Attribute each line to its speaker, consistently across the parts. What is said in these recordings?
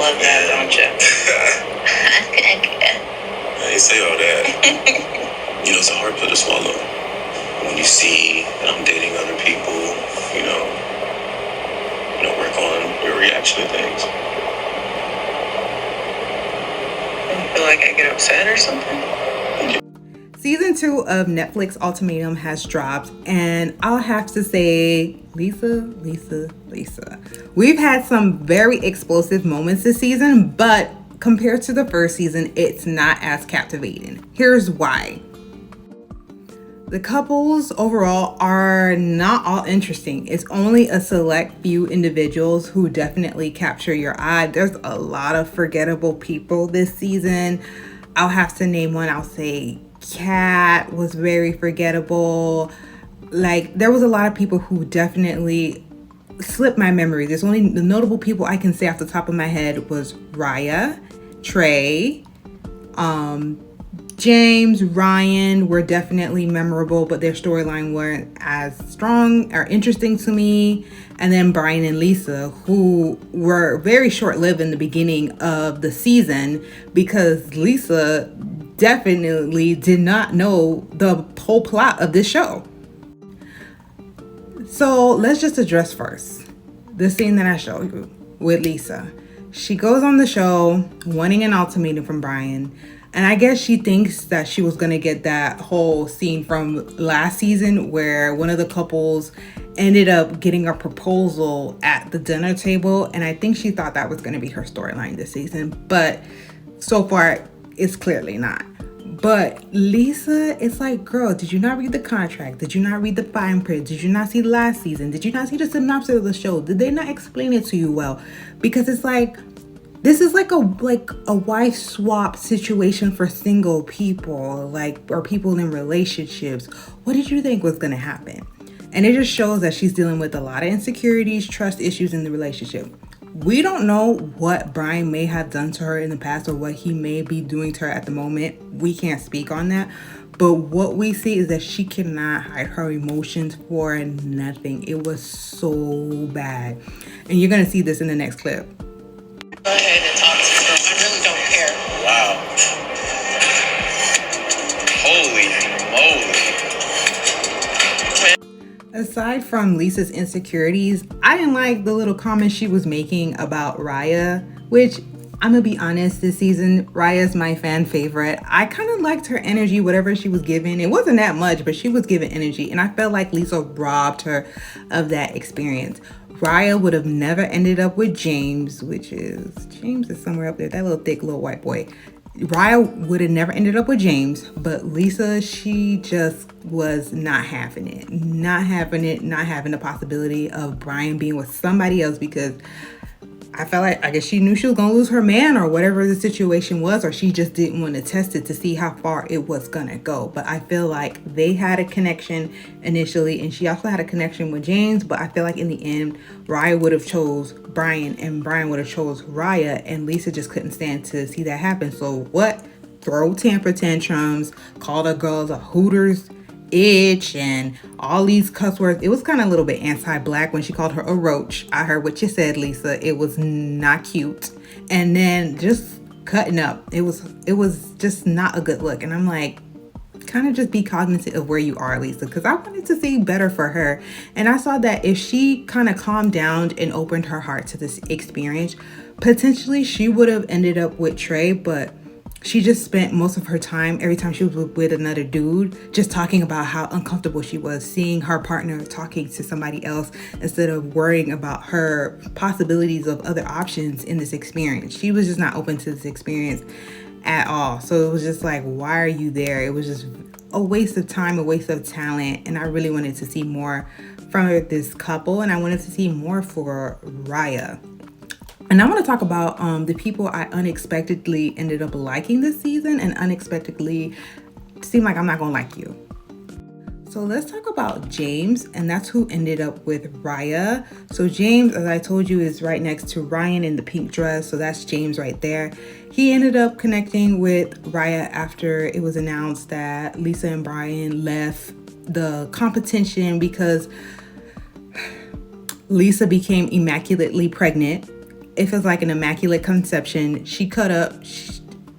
Speaker 1: love that, don't you?
Speaker 2: I ain't say all that. It's a hard pill to swallow. When you see that I'm dating other people, work on your reaction to things.
Speaker 1: You feel like I get upset or something?
Speaker 3: Season 2 of Netflix Ultimatum has dropped, and I'll have to say, Lisa. We've had some very explosive moments this season, but compared to the first season, it's not as captivating. Here's why. The couples overall are not all interesting. It's only a select few individuals who definitely capture your eye. There's a lot of forgettable people this season. I'll have to name one. I'll say Kat was very forgettable. Like, there was a lot of people who definitely slipped my memory. There's only the notable people I can say off the top of my head was Raya, Trey, James, Ryan were definitely memorable, but their storyline weren't as strong or interesting to me. And then Brian and Lisa, who were very short-lived in the beginning of the season because Lisa definitely did not know the whole plot of this show. So let's just address first the scene that I showed you with Lisa. She goes on the show wanting an ultimatum from Brian. And I guess she thinks that she was going to get that whole scene from last season where one of the couples ended up getting a proposal at the dinner table. And I think she thought that was going to be her storyline this season. But so far, it's clearly not. But Lisa, it's like, girl, did you not read the contract? Did you not read the fine print? Did you not see last season? Did you not see the synopsis of the show? Did they not explain it to you well? Because it's like, this is like a wife swap situation for single people, or people in relationships. What did you think was going to happen? And it just shows that she's dealing with a lot of insecurities, trust issues in the relationship. We don't know what Brian may have done to her in the past or what he may be doing to her at the moment. We can't speak on that. But what we see is that she cannot hide her emotions for nothing. It was so bad. And you're going to see this in the next clip.
Speaker 1: Go ahead and talk to her. I really don't care.
Speaker 2: Wow. Holy moly.
Speaker 3: Aside from Lisa's insecurities, I didn't like the little comments she was making about Raya, which I'm gonna be honest, this season, Raya's my fan favorite. I kind of liked her energy, whatever she was giving. It wasn't that much, but she was giving energy, and I felt like Lisa robbed her of that experience. Raya would have never ended up with James is somewhere up there, that little thick little white boy. Raya would have never ended up with James, but Lisa, she just was not having it. Not having the possibility of Brian being with somebody else because I felt like, I guess she knew she was going to lose her man or whatever the situation was, or she just didn't want to test it to see how far it was going to go. But I feel like they had a connection initially, and she also had a connection with James. But I feel like in the end, Raya would have chose Brian, and Brian would have chose Raya, and Lisa just couldn't stand to see that happen. So what? Throw temper tantrums, call the girls a Hooters itch, and all these cuss words. It was kind of a little bit anti-black when she called her a roach. I heard what you said, Lisa. It was not cute. And then just cutting up. It was just not a good look. And I'm like, kind of just be cognizant of where you are, Lisa, because I wanted to see better for her. And I saw that if she kind of calmed down and opened her heart to this experience, potentially she would have ended up with Trey, but she just spent most of her time, every time she was with another dude, just talking about how uncomfortable she was seeing her partner talking to somebody else instead of worrying about her possibilities of other options in this experience. She was just not open to this experience at all. So it was just like, why are you there? It was just a waste of time, a waste of talent. And I really wanted to see more from this couple, and I wanted to see more for Raya. And I want to talk about the people I unexpectedly ended up liking this season and unexpectedly seemed like I'm not going to like you. So let's talk about James, and that's who ended up with Raya. So James, as I told you, is right next to Ryan in the pink dress. So that's James right there. He ended up connecting with Raya after it was announced that Lisa and Brian left the competition because Lisa became immaculately pregnant. it feels like an immaculate conception. She cut up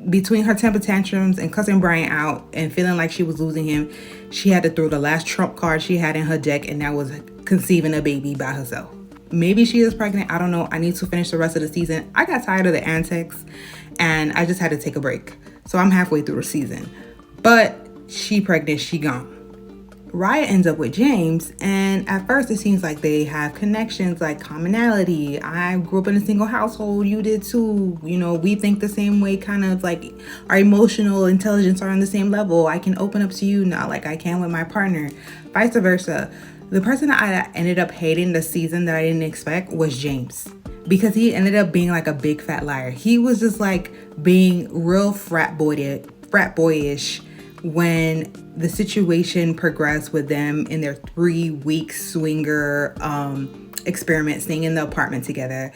Speaker 3: between her temper tantrums and cussing Brian out and feeling like she was losing him. She had to throw the last trump card she had in her deck, and that was conceiving a baby by herself. Maybe she is pregnant. I don't know. I need to finish the rest of the season. I got tired of the antics and I just had to take a break. So I'm halfway through the season. But she pregnant, she gone. Raya ends up with James, and at first it seems like they have connections, like commonality. I grew up in a single household, you did too. You know, we think the same way, kind of like our emotional intelligence are on the same level. I can open up to you now like I can with my partner, vice versa. The person that I ended up hating this season that I didn't expect was James, because he ended up being like a big fat liar. He was just like being real frat boyish when the situation progressed with them in their 3-week swinger experiment, staying in the apartment together.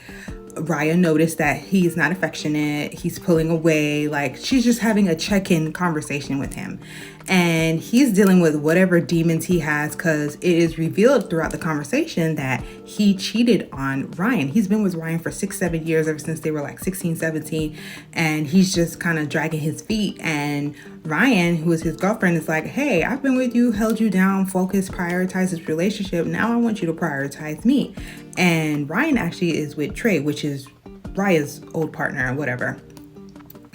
Speaker 3: Raya noticed that he's not affectionate, he's pulling away, like she's just having a check-in conversation with him. And he's dealing with whatever demons he has, because it is revealed throughout the conversation that he cheated on Ryan. He's been with Ryan for 6-7 years, ever since they were like 16, 17. And he's just kind of dragging his feet. And Ryan, who is his girlfriend, is like, hey, I've been with you, held you down, focused, prioritized this relationship. Now I want you to prioritize me. And Ryan actually is with Trey, which is Raya's old partner or whatever.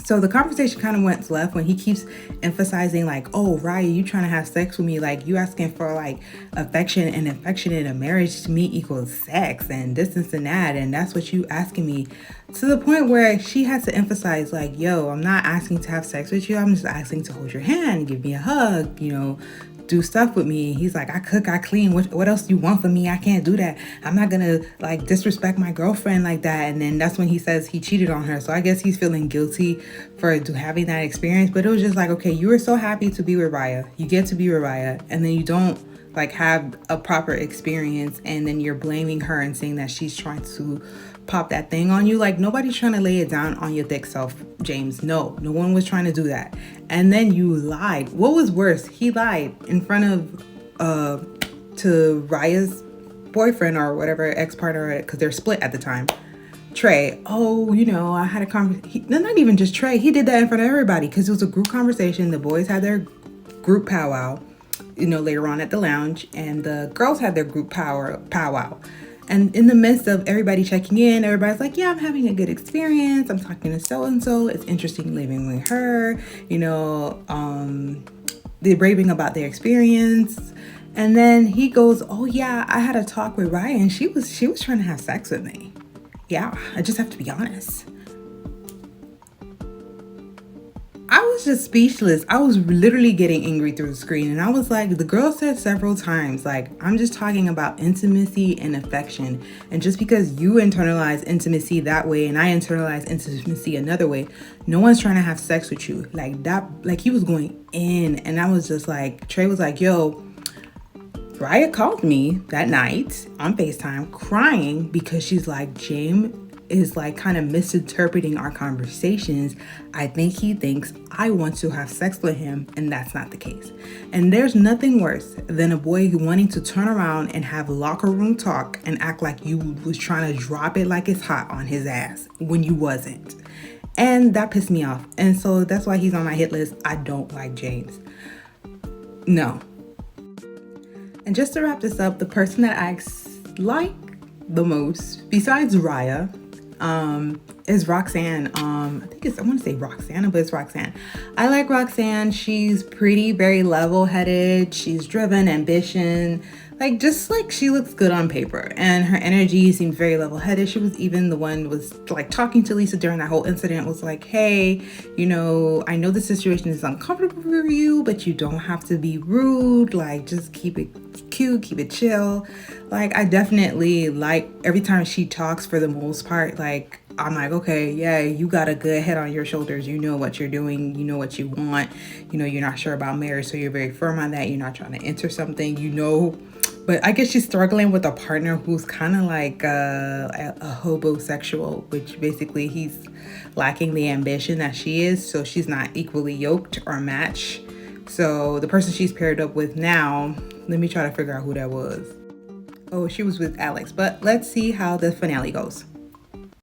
Speaker 3: So the conversation kind of went left when he keeps emphasizing like, oh, Raya, you trying to have sex with me? Like, you asking for like affection, and affection in a marriage to me equals sex and this and that. And that's what you asking me, to the point where she has to emphasize like, yo, I'm not asking to have sex with you. I'm just asking to hold your hand, give me a hug, you know, do stuff with me. He's like, I cook, I clean. What else do you want from me? I can't do that. I'm not gonna like disrespect my girlfriend like that. And then that's when he says he cheated on her. So I guess he's feeling guilty for having that experience. But it was just like, okay, you were so happy to be with Raya. You get to be with Raya, and then you don't like have a proper experience, and then you're blaming her and saying that she's trying to pop that thing on you. Like, nobody's trying to lay it down on your thick self, James. No one was trying to do that. And then you lied. What was worse? He lied in front of to Raya's boyfriend or whatever, ex-partner, because they're split at the time, Trey. Oh, you know, I had a conversation. Not even just Trey. He did that in front of everybody, because it was a group conversation. The boys had their group powwow, you know, later on at the lounge, and the girls had their group powwow. And in the midst of everybody checking in, everybody's like, yeah, I'm having a good experience. I'm talking to so-and-so. It's interesting living with her. You know, they're raving about their experience. And then he goes, oh yeah, I had a talk with Ryan. She was trying to have sex with me. Yeah, I just have to be honest. I was just speechless. I was literally getting angry through the screen. And I was like, the girl said several times, like, I'm just talking about intimacy and affection. And just because you internalize intimacy that way and I internalize intimacy another way, no one's trying to have sex with you. Like that, like he was going in. And I was just like, Trey was like, yo, Raya called me that night on FaceTime crying because she's like, James is like kind of misinterpreting our conversations. I think he thinks I want to have sex with him, and that's not the case. And there's nothing worse than a boy wanting to turn around and have locker room talk and act like you was trying to drop it like it's hot on his ass when you wasn't. And that pissed me off. And so that's why he's on my hit list. I don't like James. No. And just to wrap this up, the person that I like the most, besides Raya, is Roxanne. I want to say Roxana, but it's Roxanne. I like Roxanne. She's pretty, very level-headed. She's driven, ambition. Like, just like she looks good on paper, and her energy seems very level-headed. She was even the one was like talking to Lisa during that whole incident, was like, hey, you know, I know the situation is uncomfortable for you, but you don't have to be rude. Like, just keep it cute, keep it chill. Like, I definitely like every time she talks, for the most part, like, I'm like, okay, yeah, you got a good head on your shoulders. You know what you're doing. You know what you want. You know, you're not sure about marriage, so you're very firm on that. You're not trying to enter something, you know. But I guess she's struggling with a partner who's kind of like a hobosexual, which basically he's lacking the ambition that she is. So she's not equally yoked or matched. So the person she's paired up with now, let me try to figure out who that was. Oh, she was with Alex. But let's see how the finale goes.